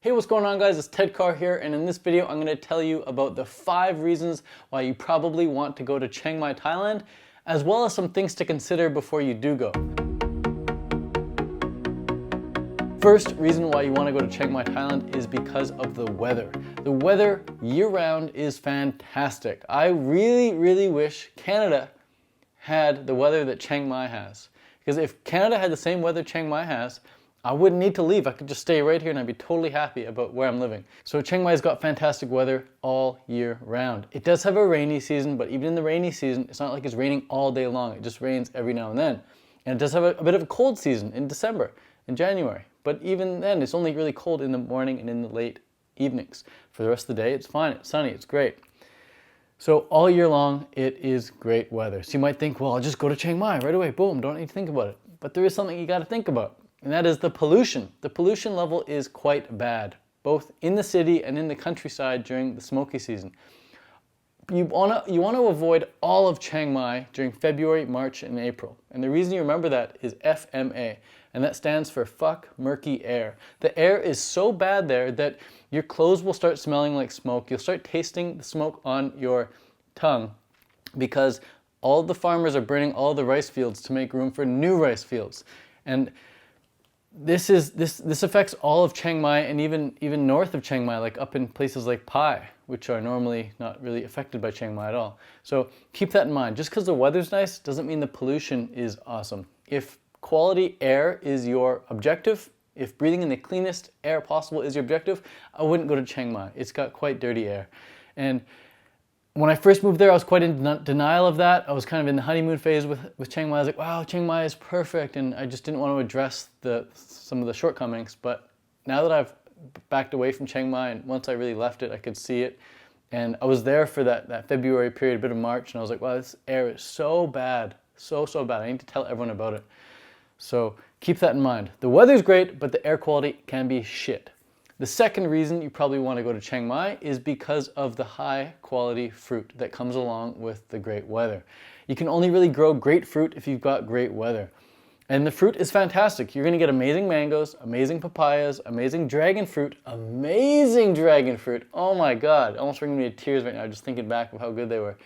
Hey, what's going on, guys? It's Ted Carr here, and in this video I'm going to tell you about the 5 reasons why you probably want to go to Chiang Mai, Thailand, as well as some things to consider before you do go. First reason why you want to go to Chiang Mai, Thailand is because of the weather. The weather year-round is fantastic. I really wish Canada had the weather that Chiang Mai has. Because if Canada had the same weather Chiang Mai has, I wouldn't need to leave. I could just stay right here and I'd be totally happy about where I'm living. So Chiang Mai's got fantastic weather all year round. It does have a rainy season, but even in the rainy season, it's not like it's raining all day long. It just rains every now and then. And it does have a bit of a cold season in December, in January. But even then, it's only really cold in the morning and in the late evenings. For the rest of the day, it's fine, it's sunny, it's great. So all year long, it is great weather. So you might think, well, I'll just go to Chiang Mai right away, boom, don't need to think about it. But there is something you gotta think about. And that is the pollution. The pollution level is quite bad, both in the city and in the countryside during the smoky season. You want to avoid all of Chiang Mai during February, March, and April. And the reason you remember that is FMA, and that stands for fuck murky air. The air is so bad there that your clothes will start smelling like smoke. You'll start tasting the smoke on your tongue because all the farmers are burning all the rice fields to make room for new rice fields. And this affects all of Chiang Mai and even north of Chiang Mai, like up in places like Pai, which are normally not really affected by Chiang Mai at all. So keep that in mind. Just because the weather's nice doesn't mean the pollution is awesome. If quality air is your objective, if breathing in the cleanest air possible is your objective, I wouldn't go to Chiang Mai. It's got quite dirty air. And when I first moved there, I was quite in denial of that. I was kind of in the honeymoon phase with Chiang Mai. I was like, wow, Chiang Mai is perfect. And I just didn't want to address some of the shortcomings. But now that I've backed away from Chiang Mai, and once I really left it, I could see it. And I was there for that February period, a bit of March, and I was like, wow, this air is so bad, so bad. I need to tell everyone about it. So keep that in mind. The weather's great, but the air quality can be shit. The second reason you probably want to go to Chiang Mai is because of the high quality fruit that comes along with the great weather. You can only really grow great fruit if you've got great weather. And the fruit is fantastic. You're going to get amazing mangoes, amazing papayas, amazing dragon fruit. Oh my God, almost bringing me to tears right now just thinking back of how good they were.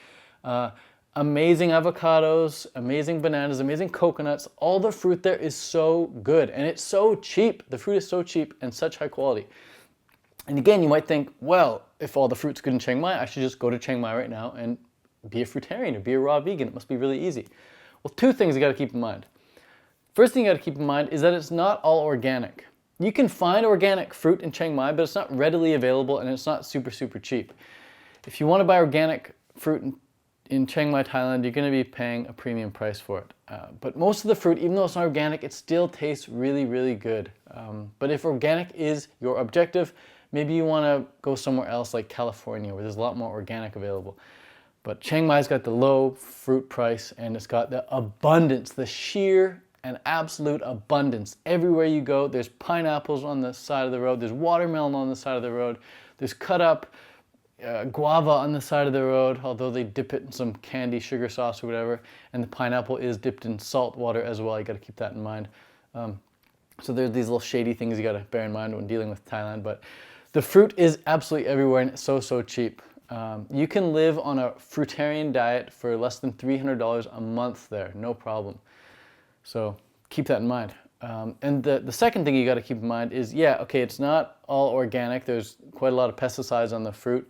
Amazing avocados, amazing bananas, amazing coconuts. All the fruit there is so good and it's so cheap. The fruit is so cheap and such high quality. And again, you might think, well, if all the fruit's good in Chiang Mai, I should just go to Chiang Mai right now and be a fruitarian or be a raw vegan. It must be really easy. Well, 2 things you got to keep in mind. First thing you got to keep in mind is that it's not all organic. You can find organic fruit in Chiang Mai, but it's not readily available and it's not super cheap. If you want to buy organic fruit in Chiang Mai, Thailand, you're going to be paying a premium price for it. But most of the fruit, even though it's not organic, it still tastes really good. But if organic is your objective, maybe you want to go somewhere else like California where there's a lot more organic available. But Chiang Mai's got the low fruit price and it's got the abundance, the sheer and absolute abundance. Everywhere you go, there's pineapples on the side of the road, there's watermelon on the side of the road, there's cut up guava on the side of the road, although they dip it in some candy sugar sauce or whatever, and the pineapple is dipped in salt water as well. You got to keep that in mind. So there's these little shady things you got to bear in mind when dealing with Thailand, but the fruit is absolutely everywhere and it's so cheap. You can live on a fruitarian diet for less than $300 a month there, no problem. So keep that in mind. And the second thing you got to keep in mind is, yeah, okay, it's not all organic. There's quite a lot of pesticides on the fruit.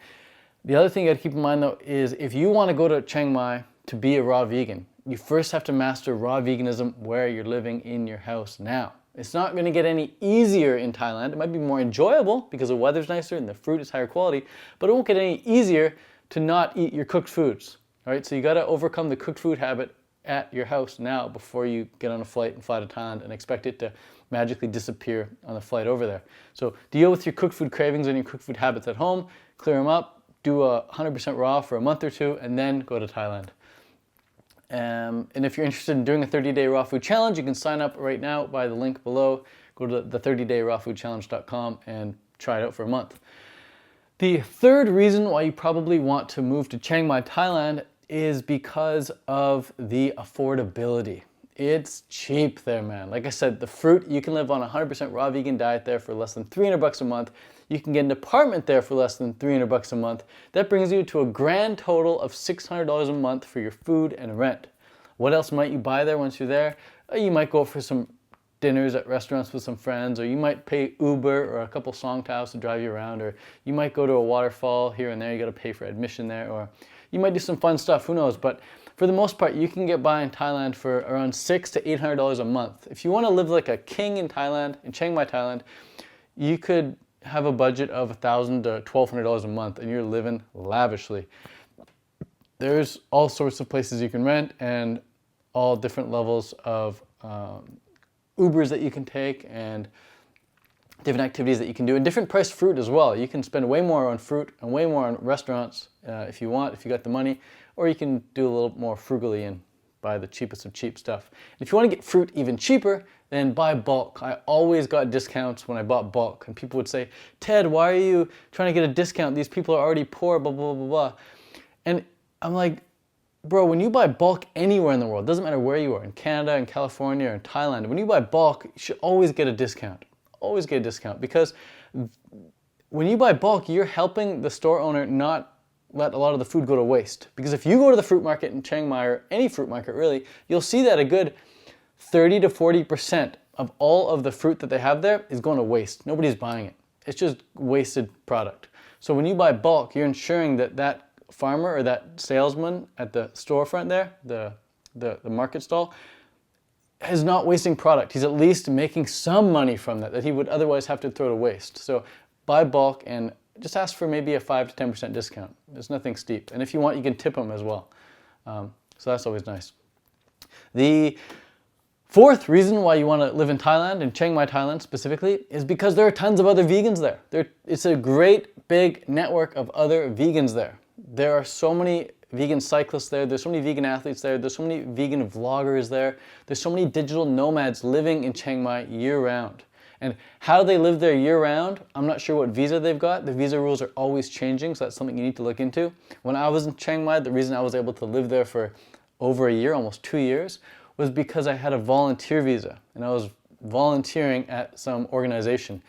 The other thing you got to keep in mind though is if you want to go to Chiang Mai to be a raw vegan, you first have to master raw veganism where you're living in your house now. It's not going to get any easier in Thailand. It might be more enjoyable because the weather's nicer and the fruit is higher quality, but it won't get any easier to not eat your cooked foods. All right, so you got to overcome the cooked food habit at your house now before you get on a flight and fly to Thailand and expect it to magically disappear on the flight over there. So deal with your cooked food cravings and your cooked food habits at home, clear them up, do a 100% raw for a month or 2, and then go to Thailand. And if you're interested in doing a 30-day raw food challenge, you can sign up right now by the link below. Go to the 30dayrawfoodchallenge.com and try it out for a month. The third reason why you probably want to move to Chiang Mai, Thailand is because of the affordability. It's cheap there, man. Like I said, the fruit, you can live on a 100% raw vegan diet there for less than $300 a month. You can get an apartment there for less than $300 a month. That brings you to a grand total of $600 a month for your food and rent. What else might you buy there once you're there? You might go for some dinners at restaurants with some friends, or you might pay Uber or a couple songtaos to drive you around, or you might go to a waterfall here and there. You got to pay for admission there, or you might do some fun stuff, who knows. But for the most part, you can get by in Thailand for around $600 to $800 a month. If you want to live like a king in Thailand, in Chiang Mai, Thailand, you could have a budget of $1,000 to $1,200 a month, and you're living lavishly. There's all sorts of places you can rent, and all different levels of Ubers that you can take, and different activities that you can do, and different priced fruit as well. You can spend way more on fruit and way more on restaurants if you want, if you got the money, or you can do a little more frugally and buy the cheapest of cheap stuff. And if you want to get fruit even cheaper, then buy bulk. I always got discounts when I bought bulk, and people would say, Ted, why are you trying to get a discount? These people are already poor, blah, blah, blah, blah. And I'm like, bro, when you buy bulk anywhere in the world, doesn't matter where you are, in Canada, in California, or in Thailand, when you buy bulk, you should always get a discount. Always get a discount, because when you buy bulk, you're helping the store owner not let a lot of the food go to waste. Because if you go to the fruit market in Chiang Mai, or any fruit market really, you'll see that a good 30 to 40% of all of the fruit that they have there is going to waste. Nobody's buying it. It's just wasted product. So when you buy bulk, you're ensuring that that farmer or that salesman at the storefront there, the market stall, is not wasting product. He's at least making some money from that he would otherwise have to throw to waste. So buy bulk and just ask for maybe a 5 to 10% discount. There's nothing steep. And if you want, you can tip them as well. So that's always nice. The fourth reason why you want to live in Thailand, in Chiang Mai, Thailand specifically, is because there are tons of other vegans there. It's a great big network of other vegans there. There are so many vegan cyclists there, there's so many vegan athletes there, there's so many vegan vloggers there, there's so many digital nomads living in Chiang Mai year-round. And how they live there year-round, I'm not sure what visa they've got. The visa rules are always changing, so that's something you need to look into. When I was in Chiang Mai, the reason I was able to live there for over a year, almost 2 years, was because I had a volunteer visa, and I was volunteering at some organization.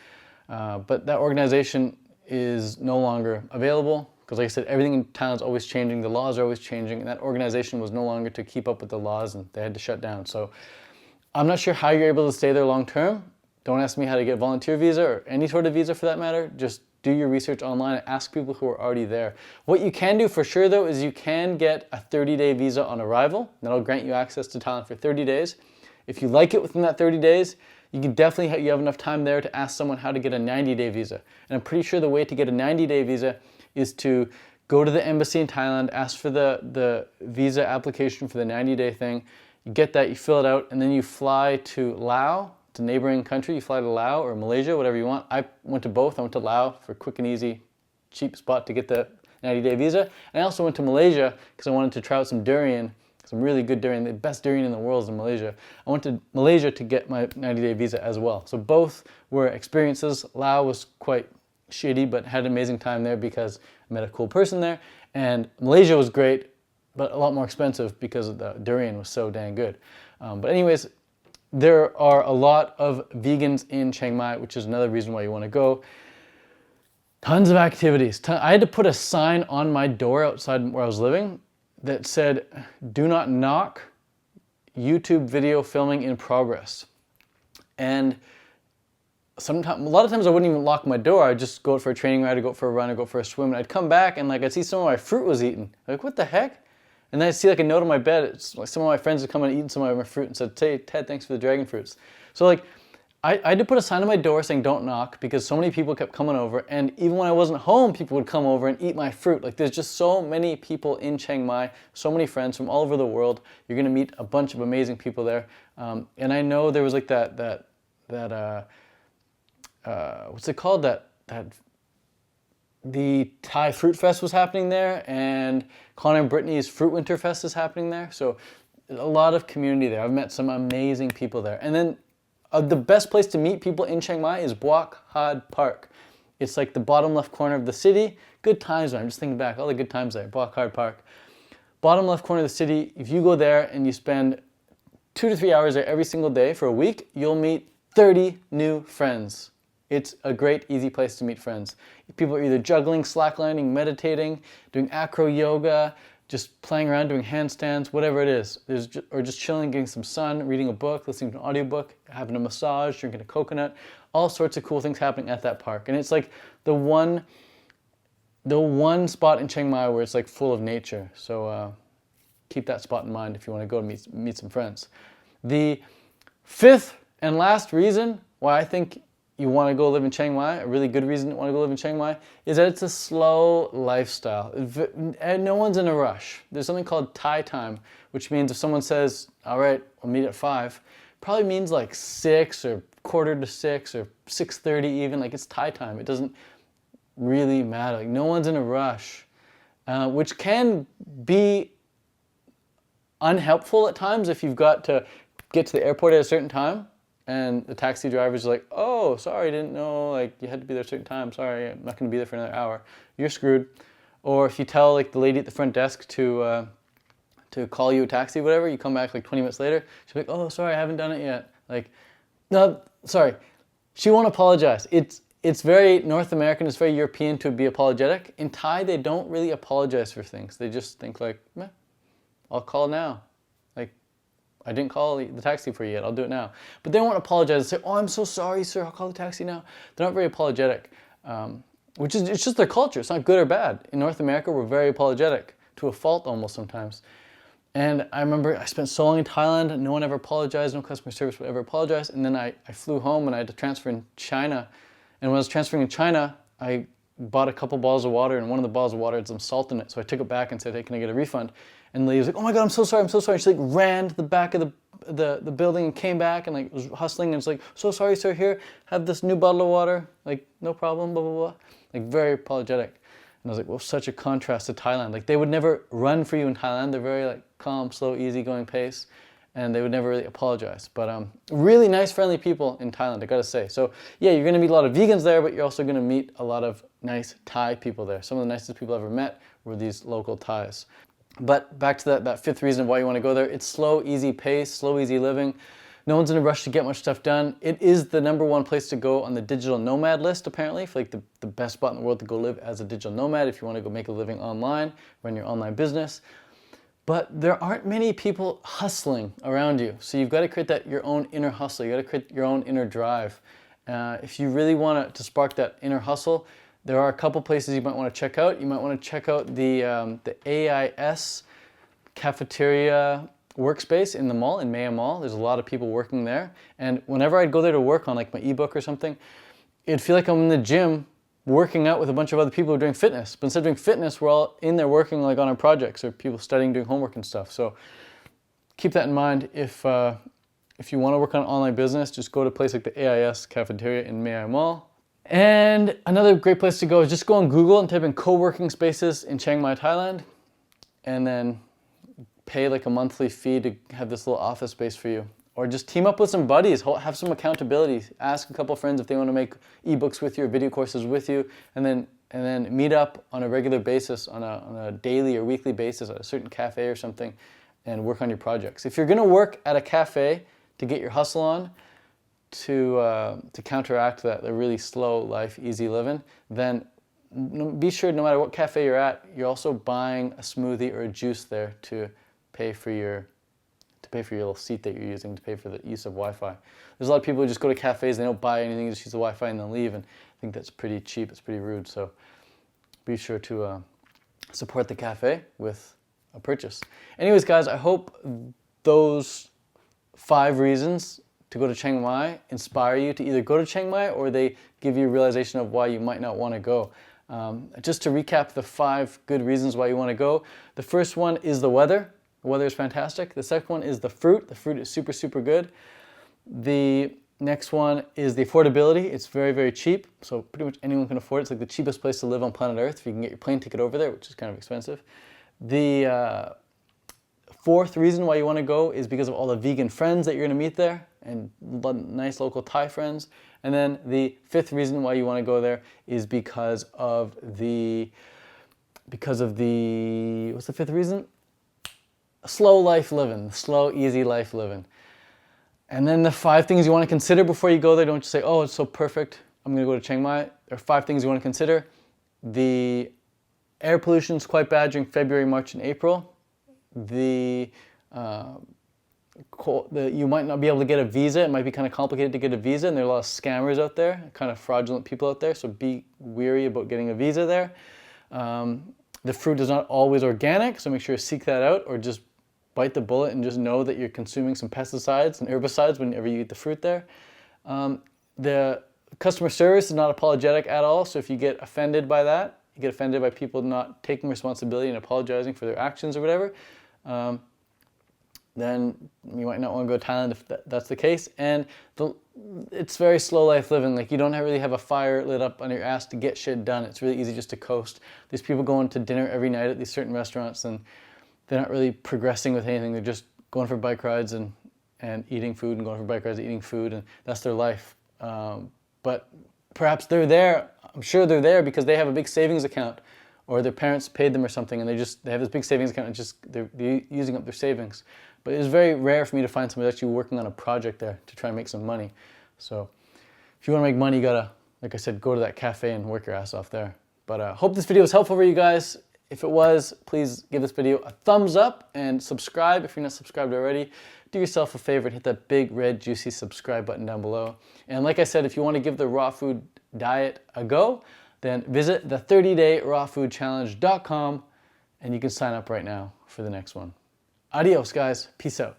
But that organization is no longer available, because like I said, everything in Thailand is always changing, the laws are always changing, and that organization was no longer to keep up with the laws, and they had to shut down. So I'm not sure how you're able to stay there long term. Don't ask me how to get a volunteer visa, or any sort of visa for that matter. Just do your research online and ask people who are already there. What you can do for sure though, is you can get a 30-day visa on arrival. That'll grant you access to Thailand for 30 days. If you like it within that 30 days, you can definitely, you have enough time there to ask someone how to get a 90-day visa. And I'm pretty sure the way to get a 90-day visa is to go to the embassy in Thailand, ask for the visa application for the 90-day thing. You get that, you fill it out, and then you fly to Laos. It's a neighboring country. You fly to Laos or Malaysia, whatever you want. I went to both. I went to Laos for a quick and easy, cheap spot to get the 90-day visa. And I also went to Malaysia because I wanted to try out some durian, some really good durian. The best durian in the world is in Malaysia. I went to Malaysia to get my 90-day visa as well. So both were experiences. Laos was quite shitty, but had an amazing time there because I met a cool person there. And Malaysia was great, but a lot more expensive because the durian was so dang good. But anyways, there are a lot of vegans in Chiang Mai, which is another reason why you want to go. Tons of activities. I had to put a sign on my door outside where I was living that said, "Do not knock, YouTube video filming in progress." And a lot of times I wouldn't even lock my door. I'd just go out for a training ride, I'd go out for a run, I'd go out for a swim, and I'd come back and I'd see some of my fruit was eaten. Like, what the heck? And then I'd see a note on my bed. It's like some of my friends had come and eaten some of my fruit and said, "Hey, Ted, thanks for the dragon fruits." So I had to put a sign on my door saying don't knock because so many people kept coming over, and even when I wasn't home, people would come over and eat my fruit. There's just so many people in Chiang Mai, so many friends from all over the world. You're gonna meet a bunch of amazing people there. And I know there was what's it called? The Thai Fruit Fest was happening there, and Connor and Brittany's Fruit Winter Fest is happening there. So a lot of community there. I've met some amazing people there. And then the best place to meet people in Chiang Mai is Buok Had Park. It's like the bottom left corner of the city. Good times there. I'm just thinking back, all the good times there. Buok Had Park. Bottom left corner of the city. If you go there and you spend 2 to 3 hours there every single day for a week, you'll meet 30 new friends. It's a great, easy place to meet friends. People are either juggling, slacklining, meditating, doing acro yoga, just playing around, doing handstands, whatever it is. Or just chilling, getting some sun, reading a book, listening to an audiobook, having a massage, drinking a coconut. All sorts of cool things happening at that park. And it's like the one spot in Chiang Mai where it's like full of nature. So keep that spot in mind if you want to go meet some friends. The fifth and last reason why I think you want to go live in Chiang Mai, a really good reason to want to go live in Chiang Mai, is that it's a slow lifestyle. And no one's in a rush. There's something called Thai time, which means if someone says, all right, we'll meet at 5, probably means like 6 or quarter to 6 or 6:30 even. Like it's Thai time. It doesn't really matter. Like no one's in a rush, which can be unhelpful at times if you've got to get to the airport at a certain time. And the taxi driver's like, oh, sorry, didn't know, like, you had to be there at a certain time. Sorry, I'm not going to be there for another hour. You're screwed. Or if you tell, like, the lady at the front desk to call you a taxi, whatever, you come back, like, 20 minutes later, she's like, oh, sorry, I haven't done it yet. Like, no, sorry. She won't apologize. It's very North American, it's very European to be apologetic. In Thai, they don't really apologize for things. They just think, like, meh, I'll call now. I didn't call the taxi for you yet, I'll do it now. But they won't apologize and say, oh, I'm so sorry, sir, I'll call the taxi now. They're not very apologetic, it's just their culture. It's not good or bad. In North America, we're very apologetic, to a fault almost sometimes. And I remember I spent so long in Thailand, no one ever apologized, no customer service would ever apologize. And then I flew home and I had to transfer in China. And when I was transferring in China, I bought a couple bottles of water, and one of the bottles of water had some salt in it. So I took it back and said, hey, can I get a refund? And the lady was like, oh my God, I'm so sorry. And she like ran to the back of the building and came back and like was hustling and was like, so sorry, sir, here, have this new bottle of water. Like, no problem, blah, blah, blah. Like very apologetic. And I was like, well, such a contrast to Thailand. Like they would never run for you in Thailand. They're very like calm, slow, easygoing pace. And they would never really apologize. But really nice, friendly people in Thailand, I gotta say. So yeah, you're gonna meet a lot of vegans there, but you're also gonna meet a lot of nice Thai people there. Some of the nicest people I've ever met were these local Thais. But back to that fifth reason why you want to go there. It's slow, easy pace, slow, easy living. No one's in a rush to get much stuff done. It is the #1 place to go on the digital nomad list, apparently, for like the best spot in the world to go live as a digital nomad if you want to go make a living online, run your online business. But there aren't many people hustling around you. So you've got to create your own inner hustle. You got to create your own inner drive. If you really want to spark that inner hustle, there are a couple places you might want to check out. You might want to check out the AIS cafeteria workspace in the mall, in Maya Mall. There's a lot of people working there. And whenever I'd go there to work on like my ebook or something, it'd feel like I'm in the gym working out with a bunch of other people who are doing fitness. But instead of doing fitness, we're all in there working like on our projects or people studying, doing homework and stuff. So keep that in mind. If you want to work on an online business, just go to a place like the AIS cafeteria in Maya Mall. And another great place to go is just go on Google and type in co-working spaces in Chiang Mai, Thailand, and then pay like a monthly fee to have this little office space for you. Or just team up with some buddies, have some accountability. Ask a couple friends if they want to make ebooks with you or video courses with you, and then meet up on a regular basis, on a daily or weekly basis at a certain cafe or something, and work on your projects. If you're going to work at a cafe to get your hustle on, to counteract the really slow life, easy living, then be sure no matter what cafe you're at, you're also buying a smoothie or a juice there to pay for your little seat that you're using, to pay for the use of Wi-Fi. There's a lot of people who just go to cafes, they don't buy anything, just use the Wi-Fi and then leave, and I think that's pretty cheap, it's pretty rude. So be sure to support the cafe with a purchase. Anyways, guys, I hope those 5 reasons to go to Chiang Mai inspire you to either go to Chiang Mai or they give you a realization of why you might not want to go. Just to recap the 5 good reasons why you want to go. The first one is the weather. The weather is fantastic. The second one is the fruit. The fruit is super, super good. The next one is the affordability. It's very, very cheap. So pretty much anyone can afford it. It's like the cheapest place to live on planet Earth if you can get your plane ticket over there, which is kind of expensive. The fourth reason why you want to go is because of all the vegan friends that you're going to meet there and nice local Thai friends. And then the 5th reason why you want to go there is because of the what's the 5th reason? Slow life living, slow, easy life living. And then the 5 things you want to consider before you go there. Don't just say, oh, it's so perfect, I'm going to go to Chiang Mai. There are 5 things you want to consider. The air pollution is quite bad during February, March, and April. You might not be able to get a visa. It might be kind of complicated to get a visa, and there are a lot of scammers out there, kind of fraudulent people out there, so be wary about getting a visa there. The fruit is not always organic, so make sure to seek that out, or just bite the bullet and just know that you're consuming some pesticides and herbicides whenever you eat the fruit there. The customer service is not apologetic at all, so if you get offended by that, you get offended by people not taking responsibility and apologizing for their actions or whatever, then you might not want to go to Thailand if that's the case. And it's very slow life living. Like, you don't really have a fire lit up on your ass to get shit done. It's really easy just to coast. These people going to dinner every night at these certain restaurants, and they're not really progressing with anything. They're just going for bike rides and eating food, and going for bike rides and eating food, and that's their life. But perhaps they're there, I'm sure they're there because they have a big savings account, or their parents paid them or something, and they have this big savings account, and they're using up their savings. But it's very rare for me to find somebody actually working on a project there to try and make some money. So if you want to make money, you gotta, like I said, go to that cafe and work your ass off there. But I hope this video was helpful for you guys. If it was, please give this video a thumbs up and subscribe if you're not subscribed already. Do yourself a favor and hit that big red juicy subscribe button down below. And like I said, if you want to give the raw food diet a go, then visit the 30dayrawfoodchallenge.com and you can sign up right now for the next one. Adios, guys. Peace out.